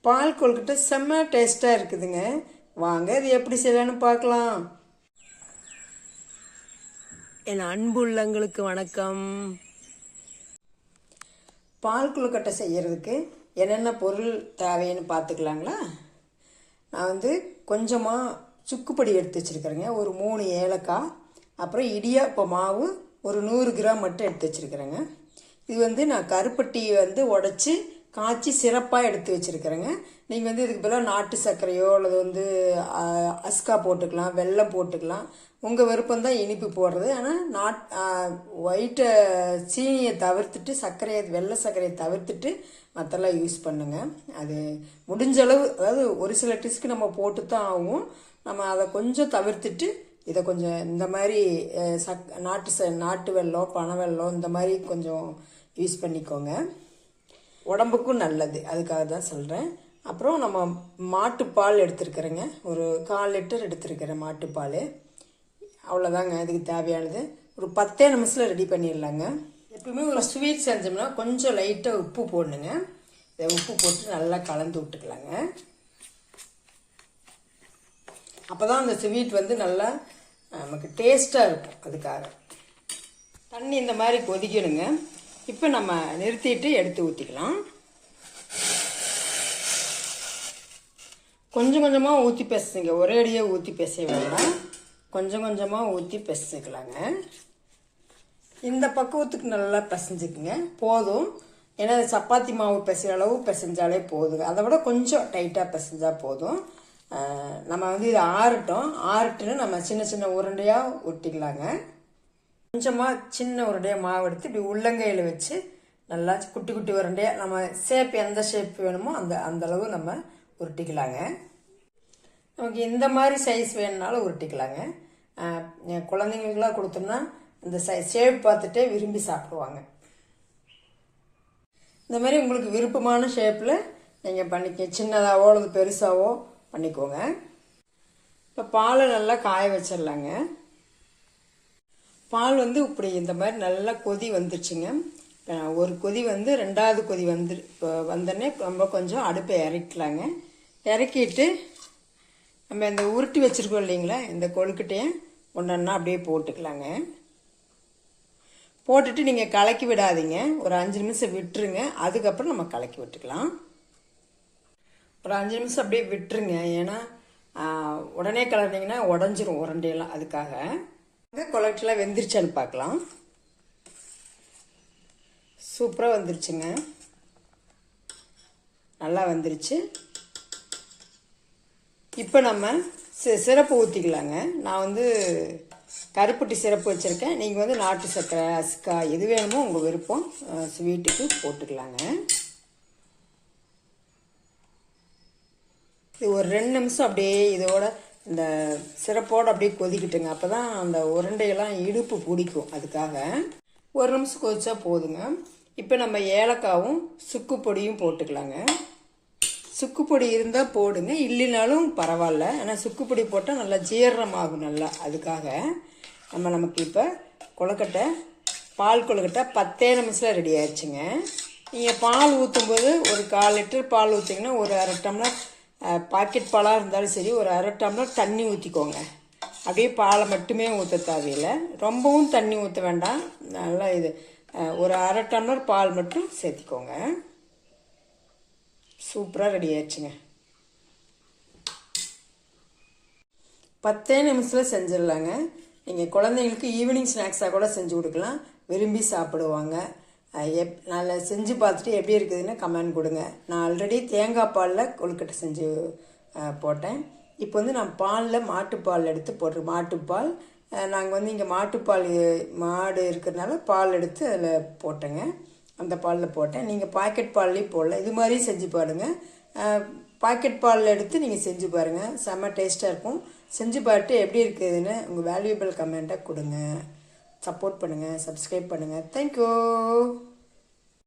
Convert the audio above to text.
பால் கொழுக்கட்டை செம்ம டேஸ்ட்டாக இருக்குதுங்க. வாங்க இது எப்படி செய்யலான்னு பார்க்கலாம். என் அன்பு உள்ளங்களுக்கு வணக்கம். பால் கொழுக்கட்டை செய்கிறதுக்கு என்னென்ன பொருள் தேவைன்னு பார்த்துக்கலாங்களா. நான் கொஞ்சமாக சுக்குப்பொடி எடுத்து வச்சுருக்கிறேங்க. ஒரு 3 ஏலக்காய், அப்புறம் இடியாப்ப மாவு ஒரு 100 கிராம் மட்டும் எடுத்து வச்சுருக்கிறேங்க. இது நான் கருப்பட்டி உடச்சி காய்ச்சி சிறப்பாக எடுத்து வச்சுருக்கிறேங்க. நீங்கள் இதுக்கு பதிலாக நாட்டு சர்க்கரையோ அல்லது அஸ்கா போட்டுக்கலாம், வெல்லம் போட்டுக்கலாம். உங்கள் விருப்பம் தான் இனிப்பு போடுறது. ஆனால் ஒயிட்டை சீனியை தவிர்த்துட்டு வெள்ளை சர்க்கரையை தவிர்த்துட்டு மற்றெல்லாம் யூஸ் பண்ணுங்கள். அது முடிஞ்சளவு, அதாவது ஒரு சில டிஷ்க்கு நம்ம போட்டு தான் ஆகும். நம்ம அதை கொஞ்சம் தவிர்த்துட்டு இதை கொஞ்சம் இந்த மாதிரி நாட்டு வெல்லம், பனை வெல்லம் இந்த மாதிரி கொஞ்சம் யூஸ் பண்ணிக்கோங்க. உடம்புக்கும் நல்லது, அதுக்காக தான் சொல்கிறேன். அப்புறம் நம்ம மாட்டுப்பால் எடுத்துருக்குறேங்க. ஒரு 1/4 லிட்டர் எடுத்துருக்கிறேன் மாட்டுப்பால். அவ்வளோதாங்க இதுக்கு தேவையானது. ஒரு 10 நிமிஷத்தில் ரெடி பண்ணிடலாங்க. எப்பவுமே ஒரு ஸ்வீட் செஞ்சோம்னா கொஞ்சம் லைட்டாக உப்பு போடணுங்க. இதை உப்பு போட்டு நல்லா கலந்து விட்டுக்கலாங்க. அப்போ தான் அந்த ஸ்வீட் நல்லா நமக்கு டேஸ்ட்டாக இருக்கும். அதுக்காக தண்ணி இந்த மாதிரி கொதிக்கணுங்க. இப்போ நம்ம நிறுத்திட்டு எடுத்து ஊற்றிக்கலாம். கொஞ்சம் கொஞ்சமாக ஊற்றி பேசுங்க, ஒரே அடியாக ஊற்றி பேச வேண்டாம். கொஞ்சம் கொஞ்சமாக ஊற்றி பிசைக்கலாங்க. இந்த பக்குவத்துக்கு நல்லா பிசைஞ்சுக்குங்க போதும். ஏன்னா சப்பாத்தி மாவு பிசைற அளவு பிசைஞ்சாலே போதுங்க. அதை விட கொஞ்சம் டைட்டாக பிசைஞ்சால் போதும். நம்ம இது ஆறட்டுன்னு நம்ம சின்ன சின்ன உருண்டையாக உருட்டிக்கலாங்க. கொஞ்சமாக சின்ன உருண்டையாக மாவு எடுத்து இப்படி உள்ளங்கையில் வச்சு நல்லா குட்டி குட்டி உருண்டையாக நம்ம எந்த ஷேப் வேணுமோ அந்த அளவு நம்ம உருட்டிக்கலாங்க. நமக்கு இந்த மாதிரி சைஸ் வேணுனாலும் உருட்டிக்கலாங்க. குழந்தைங்களுக்குலாம் கொடுத்தோம்னா இந்த ஷேப் பார்த்துட்டே விரும்பி சாப்பிடுவாங்க. இந்த மாதிரி உங்களுக்கு விருப்பமான ஷேப்பில் நீங்கள் பண்ணிக்க, சின்னதாகவோ அல்லது பெருசாகவோ பண்ணிக்கோங்க. இப்போ பாலை நல்லா காய வச்சிடலாங்க. பால் இப்படி இந்த மாதிரி நல்லா கொதி வந்துருச்சுங்க. ஒரு கொதி 2வது கொதி வந்தோடனே நம்ம கொஞ்சம் அடுப்பை இறக்கலாங்க. இறக்கிட்டு நம்ம இந்த உருட்டி வச்சுருக்கோம் இல்லைங்களா, இந்த கொழுக்கட்டையை ஒன்றா அப்படியே போட்டுக்கலாங்க. போட்டுட்டு நீங்கள் கலக்கி விடாதீங்க. ஒரு 5 நிமிஷம் விட்டுருங்க. அதுக்கப்புறம் நம்ம கலக்கி விட்டுக்கலாம். ஒரு 5 நிமிஷம் அப்படியே விட்டுருங்க. ஏன்னா உடனே கலர்னிங்கன்னா உடஞ்சிரும் உரண்டையெல்லாம். அதுக்காக கொழுக்கட்டெல்லாம் வெந்துருச்சான்னு பார்க்கலாம். சூப்பராக வந்துருச்சுங்க, நல்லா வந்துருச்சு. இப்போ நம்ம சிரப்பு ஊற்றிக்கலாங்க. நான் கருப்பட்டி சிரப்பு வச்சுருக்கேன். நீங்கள் நாட்டு சர்க்கரை, அஸ்கா எது வேணுமோ உங்கள் விருப்பம் ஸ்வீட்டுக்கு போட்டுக்கலாங்க. இது ஒரு 2 நிமிஷம் அப்படியே இதோட இந்த சிரப்போடு அப்படியே கொதிக்கிட்டுங்க. அப்போ தான் அந்த உருண்டையெல்லாம் இடுப்பு பிடிக்கும். அதுக்காக 1 நிமிஷம் கொதிச்சா போதுங்க. இப்போ நம்ம ஏலக்காவும் சுக்கு பொடியும் போட்டுக்கலாங்க. சுக்கு பொடி இருந்தால் போடுங்க, இல்லைனாலும் பரவாயில்ல. ஆனால் சுக்கு பொடி போட்டால் நல்லா ஜீரணமாகும் நல்லா. அதுக்காக நமக்கு இப்போ கொழுக்கட்டை, பால் கொழுக்கட்டை 10 நிமிஷத்தில் ரெடி ஆயிடுச்சுங்க. நீங்கள் பால் ஊற்றும்போது ஒரு 1/4 லிட்டர் பால் ஊற்றிங்கன்னா ஒரு 1/2 டம்ளர் பாக்கெட் பாலாக இருந்தாலும் சரி, ஒரு 1/2 டம்ளர் தண்ணி ஊற்றிக்கோங்க. அப்படியே பாலை மட்டுமே ஊற்ற தேவையில்லை, ரொம்பவும் தண்ணி ஊற்ற வேண்டாம். நல்லா ஒரு 1/2 டம்ளர் பால் மட்டும் சேர்த்திக்கோங்க. சூப்பராக ரெடி ஆயிடுச்சுங்க. 10 நிமிஷத்தில் செஞ்சிடலாங்க. நீங்கள் குழந்தைங்களுக்கு ஈவினிங் ஸ்நாக்ஸாக கூட செஞ்சு கொடுக்கலாம், விரும்பி சாப்பிடுவாங்க. நல்லா செஞ்சு பார்த்துட்டு எப்படி இருக்குதுன்னு கமெண்ட் கொடுங்க. நான் ஆல்ரெடி தேங்காய் பாலில் கொழுக்கட்டை செஞ்சு போட்டேன். இப்போ நான் பாலில் மாட்டுப்பால் எடுத்து போட்டுருக்கேன். மாட்டுப்பால் நாங்கள் இங்கே மாட்டுப்பால் மாடு இருக்கிறதுனால பால் எடுத்து அதில் போட்டேங்க. அந்த பாலில் போட்டேன். நீங்கள் பாக்கெட் பால்லையும் போடலாம். இது மாதிரி செஞ்சு பாருங்கள். பாக்கெட் பாலில் எடுத்து நீங்கள் செஞ்சு பாருங்கள், செம்ம டேஸ்ட்டாக இருக்கும். செஞ்சு பார்த்துட்டு எப்படி இருக்குதுன்னு உங்கள் வேல்யூபிள் கமெண்ட்டை கொடுங்க. சப்போர்ட் பண்ணுங்கள், சப்ஸ்கிரைப் பண்ணுங்கள். தேங்க்யூ.